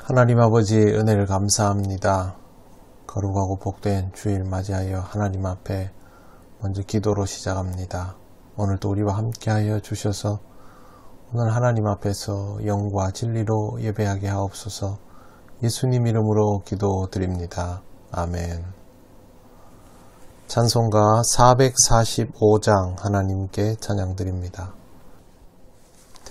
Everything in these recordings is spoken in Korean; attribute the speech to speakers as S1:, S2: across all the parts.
S1: 하나님 아버지 은혜를 감사합니다. 거룩하고 복된 주일 맞이하여 하나님 앞에 먼저 기도로 시작합니다. 오늘도 우리와 함께하여 주셔서 오늘 하나님 앞에서 영과 진리로 예배하게 하옵소서. 예수님 이름으로 기도드립니다. 아멘. 찬송가 445장 하나님께 찬양드립니다.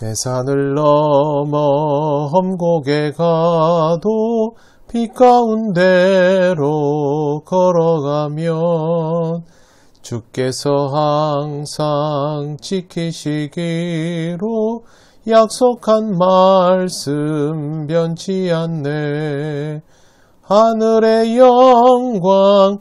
S1: 대산을 넘어 험곡에 가도 빛 가운데로 걸어가면 주께서 항상 지키시기로 약속한 말씀 변치 않네. 하늘의 영광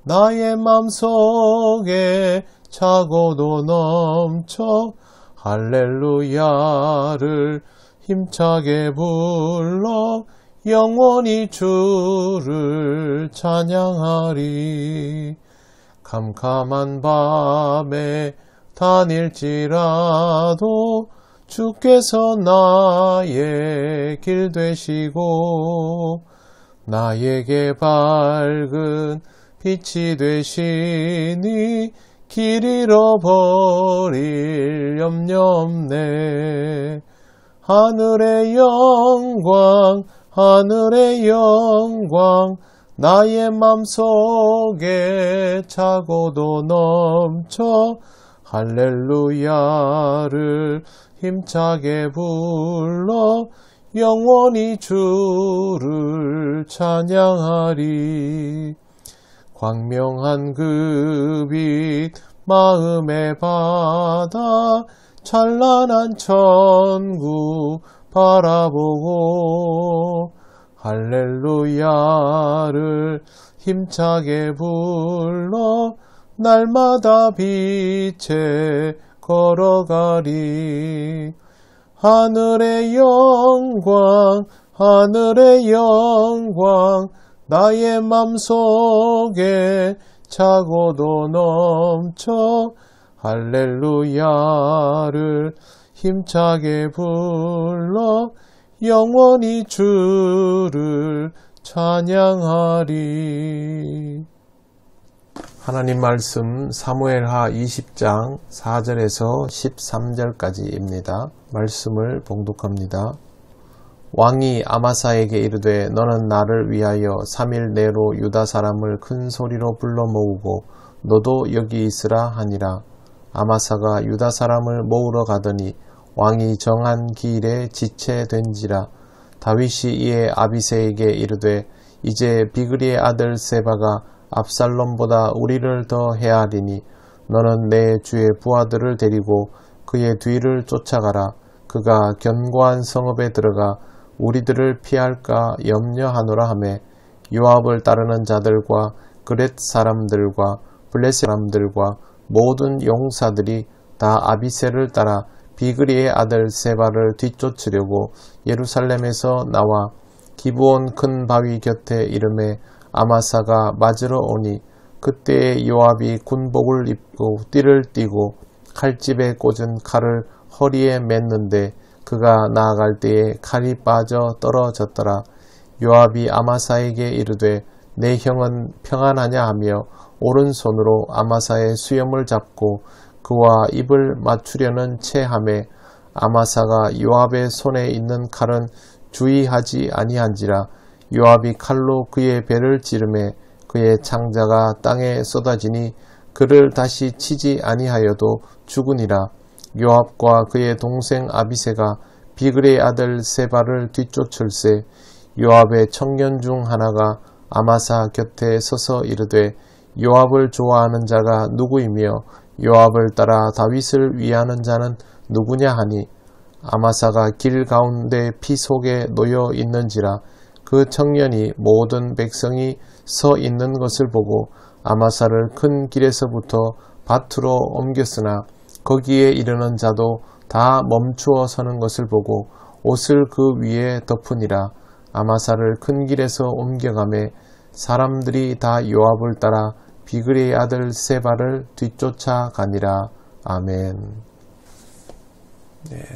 S1: 나의 맘속에 차고도 넘쳐 할렐루야를 힘차게 불러 영원히 주를 찬양하리. 캄캄한 밤에 다닐지라도 주께서 나의 길 되시고 나에게 밝은 빛이 되시니 길 잃어버릴 염려 없네. 하늘의 영광 나의 맘속에 차고도 넘쳐 할렐루야를 힘차게 불러 영원히 주를 찬양하리. 광명한 그 빛 마음의 바다 찬란한 천국 바라보고 할렐루야를 힘차게 불러 날마다 빛에 걸어가리. 하늘의 영광 나의 맘속에 차고도 넘쳐 할렐루야를 힘차게 불러 영원히 주를 찬양하리. 하나님 말씀 사무엘하 20장 4절에서 13절까지입니다. 말씀을 봉독합니다. 왕이 아마사에게 이르되 너는 나를 위하여 3일 내로 유다 사람을 큰 소리로 불러 모으고 너도 여기 있으라 하니라. 아마사가 유다 사람을 모으러 가더니 왕이 정한 기일에 지체된지라. 다윗이 이에 아비새에게 이르되 이제 비그리의 아들 세바가 압살롬보다 우리를 더 헤아리니 너는 내 주의 부하들을 데리고 그의 뒤를 쫓아가라. 그가 견고한 성읍에 들어가 우리들을 피할까 염려하노라 하매 요압을 따르는 자들과 그렛 사람들과 블레셋 사람들과 모든 용사들이 다 아비새를 따라 비그리의 아들 세바를 뒤쫓으려고 예루살렘에서 나와 기브온 큰 바위 곁에 이름에 아마사가 맞으러 오니 그때에 요압이 군복을 입고 띠를 띠고 칼집에 꽂은 칼을 허리에 맸는데 그가 나아갈 때에 칼이 빠져 떨어졌더라. 요압이 아마사에게 이르되 내 형은 평안하냐 하며 오른손으로 아마사의 수염을 잡고 그와 입을 맞추려는 체하매 아마사가 요압의 손에 있는 칼은 주의하지 아니한지라. 요압이 칼로 그의 배를 찌르매 그의 창자가 땅에 쏟아지니 그를 다시 치지 아니하여도 죽으니라. 요압과 그의 동생 아비새가 비그리의 아들 세바를 뒤쫓을세 요압의 청년 중 하나가 아마사 곁에 서서 이르되 요압을 좋아하는 자가 누구이며 요압을 따라 다윗을 위하는 자는 누구냐 하니 아마사가 길 가운데 피 속에 놓여 있는지라. 그 청년이 모든 백성이 서 있는 것을 보고 아마사를 큰 길에서부터 밭으로 옮겼으나 거기에 이르는 자도 다 멈추어 서는 것을 보고 옷을 그 위에 덮으니라. 아마사를 큰 길에서 옮겨가매 사람들이 다 요압을 따라 비그리의 아들 세바를 뒤쫓아가니라. 아멘.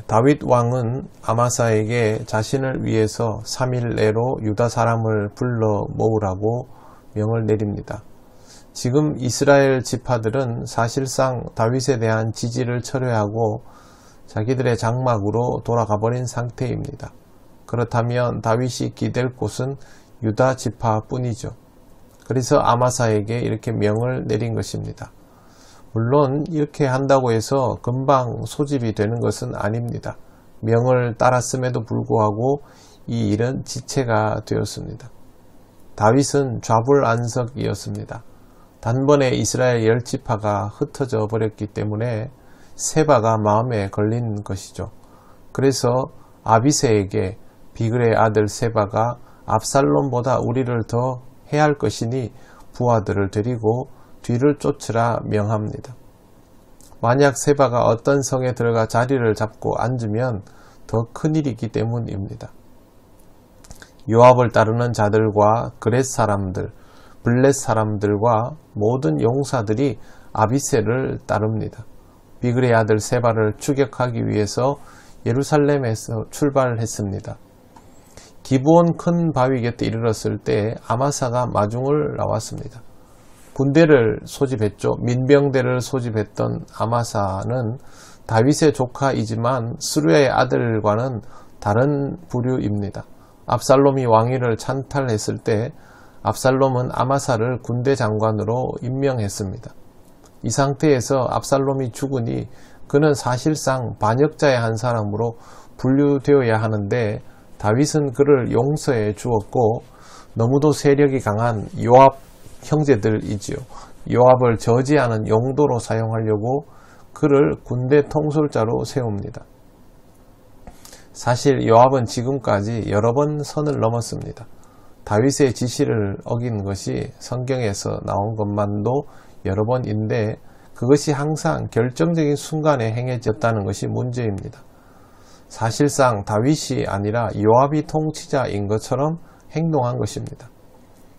S1: 다윗 왕은 아마사에게 자신을 위해서 3일 내로 유다 사람을 불러 모으라고 명을 내립니다. 지금 이스라엘 지파들은 사실상 다윗에 대한 지지를 철회하고 자기들의 장막으로 돌아가 버린 상태입니다. 그렇다면 다윗이 기댈 곳은 유다 지파뿐이죠. 그래서 아마사에게 이렇게 명을 내린 것입니다. 물론 이렇게 한다고 해서 금방 소집이 되는 것은 아닙니다. 명을 따랐음에도 불구하고 이 일은 지체가 되었습니다. 다윗은 좌불안석이었습니다. 단번에 이스라엘 10지파가 흩어져 버렸기 때문에 세바가 마음에 걸린 것이죠. 그래서 아비새에게 비글의 아들 세바가 압살롬보다 우리를 더 해할 것이니 부하들을 데리고 뒤를 쫓으라 명합니다. 만약 세바가 어떤 성에 들어가 자리를 잡고 앉으면 더 큰일이기 때문입니다. 요압을 따르는 자들과 그렛 사람들, 블렛 사람들과 모든 용사들이 아비새를 따릅니다. 비글의 아들 세바를 추격하기 위해서 예루살렘에서 출발했습니다. 기브온 큰 바위 곁에 이르렀을 때 아마사가 마중을 나왔습니다. 군대를 소집했죠. 민병대를 소집했던 아마사는 다윗의 조카이지만 스루야의 아들과는 다른 부류입니다. 압살롬이 왕위를 찬탈했을 때 압살롬은 아마사를 군대 장관으로 임명했습니다. 이 상태에서 압살롬이 죽으니 그는 사실상 반역자의 한 사람으로 분류되어야 하는데 다윗은 그를 용서해 주었고 너무도 세력이 강한 요압 형제들이지요. 요압을 저지하는 용도로 사용하려고 그를 군대 통솔자로 세웁니다. 사실 요압은 지금까지 여러 번 선을 넘었습니다. 다윗의 지시를 어긴 것이 성경에서 나온 것만도 여러 번인데 그것이 항상 결정적인 순간에 행해졌다는 것이 문제입니다. 사실상 다윗이 아니라 요압이 통치자인 것처럼 행동한 것입니다.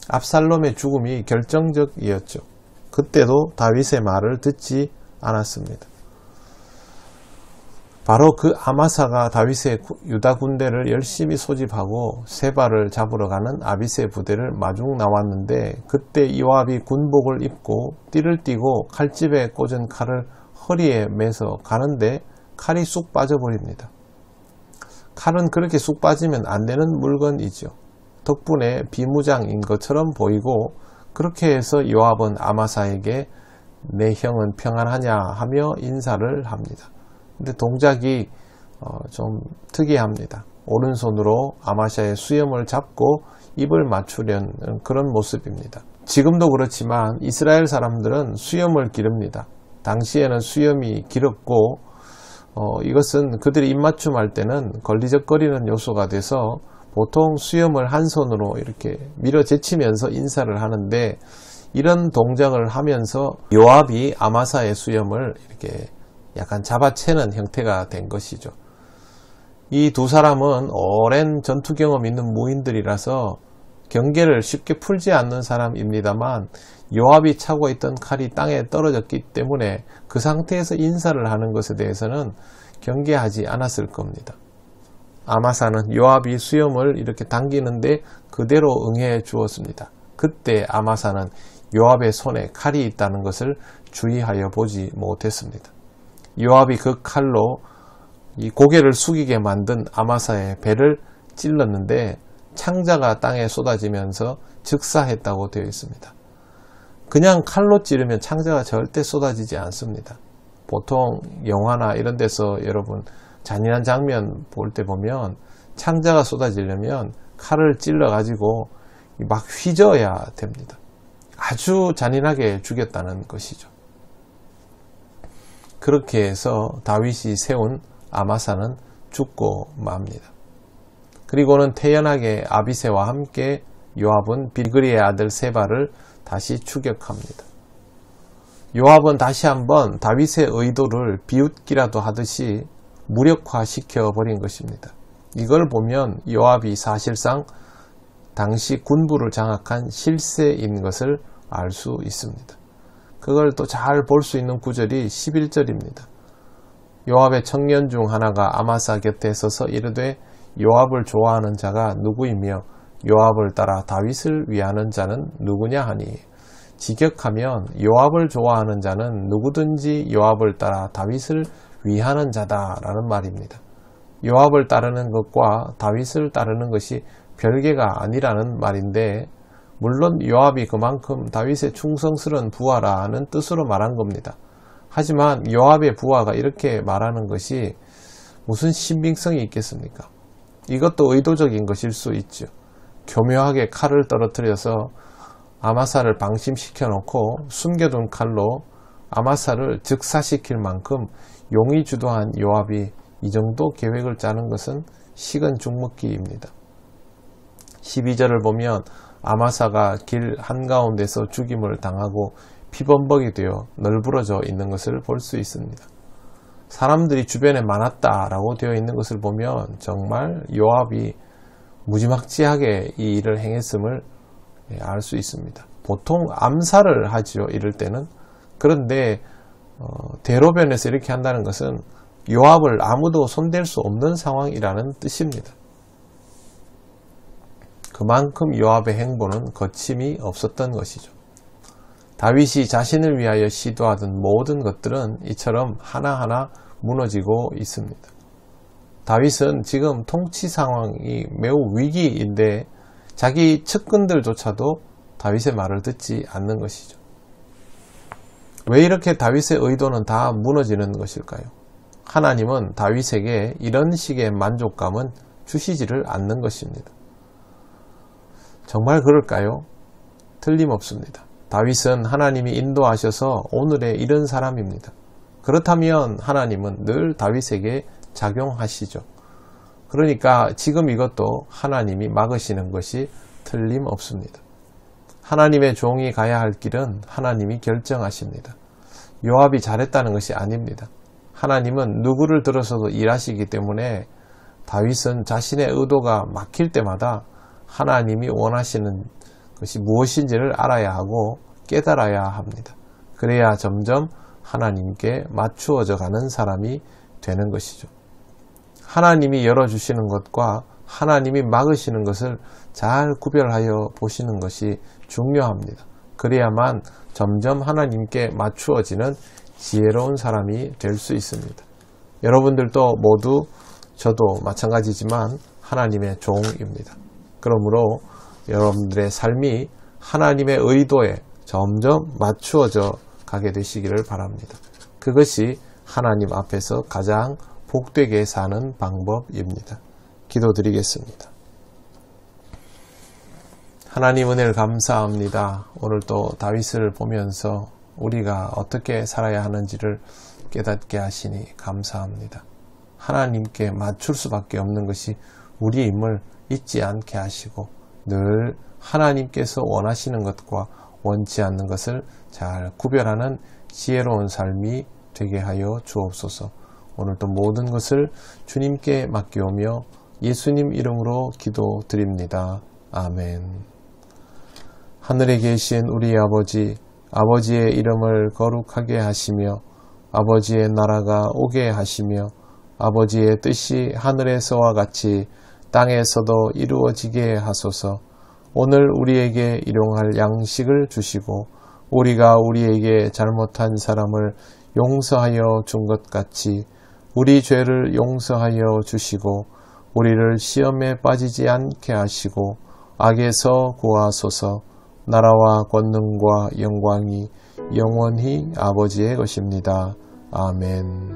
S1: 압살롬의 죽음이 결정적이었죠. 그때도 다윗의 말을 듣지 않았습니다. 바로 그 아마사가 다윗의 유다 군대를 열심히 소집하고 세바를 잡으러 가는 아비새 부대를 마중 나왔는데 그때 요압이 군복을 입고 띠를 띠고 칼집에 꽂은 칼을 허리에 매서 가는데 칼이 쑥 빠져버립니다. 칼은 그렇게 쑥 빠지면 안 되는 물건이죠. 덕분에 비무장인 것처럼 보이고 그렇게 해서 요압은 아마사에게 내 형은 평안하냐 하며 인사를 합니다. 근데 동작이 좀 특이합니다. 오른손으로 아마사의 수염을 잡고 입을 맞추려는 그런 모습입니다. 지금도 그렇지만 이스라엘 사람들은 수염을 기릅니다. 당시에는 수염이 길었고 이것은 그들이 입맞춤할 때는 걸리적거리는 요소가 돼서 보통 수염을 한 손으로 이렇게 밀어 제치면서 인사를 하는데 이런 동작을 하면서 요압이 아마사의 수염을 이렇게 약간 잡아채는 형태가 된 것이죠. 이 두 사람은 오랜 전투 경험 있는 무인들이라서 경계를 쉽게 풀지 않는 사람입니다만 요압이 차고 있던 칼이 땅에 떨어졌기 때문에 그 상태에서 인사를 하는 것에 대해서는 경계하지 않았을 겁니다. 아마사는 요압이 수염을 이렇게 당기는데 그대로 응해 주었습니다. 그때 아마사는 요압의 손에 칼이 있다는 것을 주의하여 보지 못했습니다. 요압이 그 칼로 이 고개를 숙이게 만든 아마사의 배를 찔렀는데 창자가 땅에 쏟아지면서 즉사했다고 되어 있습니다. 그냥 칼로 찌르면 창자가 절대 쏟아지지 않습니다. 보통 영화나 이런 데서 여러분 잔인한 장면 볼 때 보면 창자가 쏟아지려면 칼을 찔러 가지고 막 휘저어야 됩니다. 아주 잔인하게 죽였다는 것이죠. 그렇게 해서 다윗이 세운 아마사는 죽고 맙니다. 그리고는 태연하게 아비새와 함께 요압은 비그리의 아들 세바를 다시 추격합니다. 요압은 다시 한번 다윗의 의도를 비웃기라도 하듯이 무력화시켜 버린 것입니다. 이걸 보면 요압이 사실상 당시 군부를 장악한 실세인 것을 알 수 있습니다. 그걸 또 잘 볼 수 있는 구절이 11절입니다. 요압의 청년 중 하나가 아마사 곁에 서서 이르되 요압을 좋아하는 자가 누구이며 요압을 따라 다윗을 위하는 자는 누구냐 하니 직역하면 요압을 좋아하는 자는 누구든지 요압을 따라 다윗을 위하는 자다라는 말입니다. 요압을 따르는 것과 다윗을 따르는 것이 별개가 아니라는 말인데 물론 요압이 그만큼 다윗의 충성스러운 부하라는 뜻으로 말한 겁니다. 하지만 요압의 부하가 이렇게 말하는 것이 무슨 신빙성이 있겠습니까? 이것도 의도적인 것일 수 있죠. 교묘하게 칼을 떨어뜨려서 아마사를 방심시켜 놓고 숨겨둔 칼로 아마사를 즉사시킬 만큼 용이 주도한 요압이 이 정도 계획을 짜는 것은 식은 죽먹기입니다. 12절을 보면 아마사가 길 한가운데서 죽임을 당하고 피범벅이 되어 널브러져 있는 것을 볼 수 있습니다. 사람들이 주변에 많았다라고 되어 있는 것을 보면 정말 요압이 무지막지하게 이 일을 행했음을 알 수 있습니다. 보통 암살을 하죠, 이럴 때는. 그런데 대로변에서 이렇게 한다는 것은 요압을 아무도 손댈 수 없는 상황이라는 뜻입니다. 그만큼 요압의 행보는 거침이 없었던 것이죠. 다윗이 자신을 위하여 시도하던 모든 것들은 이처럼 하나하나 무너지고 있습니다. 다윗은 지금 통치 상황이 매우 위기인데 자기 측근들조차도 다윗의 말을 듣지 않는 것이죠. 왜 이렇게 다윗의 의도는 다 무너지는 것일까요? 하나님은 다윗에게 이런 식의 만족감은 주시지를 않는 것입니다. 정말 그럴까요? 틀림없습니다. 다윗은 하나님이 인도하셔서 오늘의 이런 사람입니다. 그렇다면 하나님은 늘 다윗에게 작용하시죠. 그러니까 지금 이것도 하나님이 막으시는 것이 틀림없습니다. 하나님의 종이 가야 할 길은 하나님이 결정하십니다. 요압이 잘했다는 것이 아닙니다. 하나님은 누구를 들어서도 일하시기 때문에 다윗은 자신의 의도가 막힐 때마다 하나님이 원하시는 것이 무엇인지를 알아야 하고 깨달아야 합니다. 그래야 점점 하나님께 맞추어져 가는 사람이 되는 것이죠. 하나님이 열어주시는 것과 하나님이 막으시는 것을 잘 구별하여 보시는 것이 중요합니다. 그래야만 점점 하나님께 맞추어지는 지혜로운 사람이 될 수 있습니다. 여러분들도 모두 저도 마찬가지지만 하나님의 종입니다. 그러므로 여러분들의 삶이 하나님의 의도에 점점 맞추어져 가게 되시기를 바랍니다. 그것이 하나님 앞에서 가장 복되게 사는 방법입니다. 기도드리겠습니다. 하나님 은혜를 감사합니다. 오늘 또 다윗을 보면서 우리가 어떻게 살아야 하는지를 깨닫게 하시니 감사합니다. 하나님께 맞출 수밖에 없는 것이 우리임을 잊지 않게 하시고 늘 하나님께서 원하시는 것과 원치 않는 것을 잘 구별하는 지혜로운 삶이 되게 하여 주옵소서. 오늘도 모든 것을 주님께 맡기오며 예수님 이름으로 기도드립니다. 아멘. 하늘에 계신 우리 아버지, 아버지의 이름을 거룩하게 하시며 아버지의 나라가 오게 하시며 아버지의 뜻이 하늘에서와 같이 땅에서도 이루어지게 하소서. 오늘 우리에게 일용할 양식을 주시고 우리가 우리에게 잘못한 사람을 용서하여 준 것 같이 우리 죄를 용서하여 주시고 우리를 시험에 빠지지 않게 하시고 악에서 구하소서. 나라와 권능과 영광이 영원히 아버지의 것입니다. 아멘.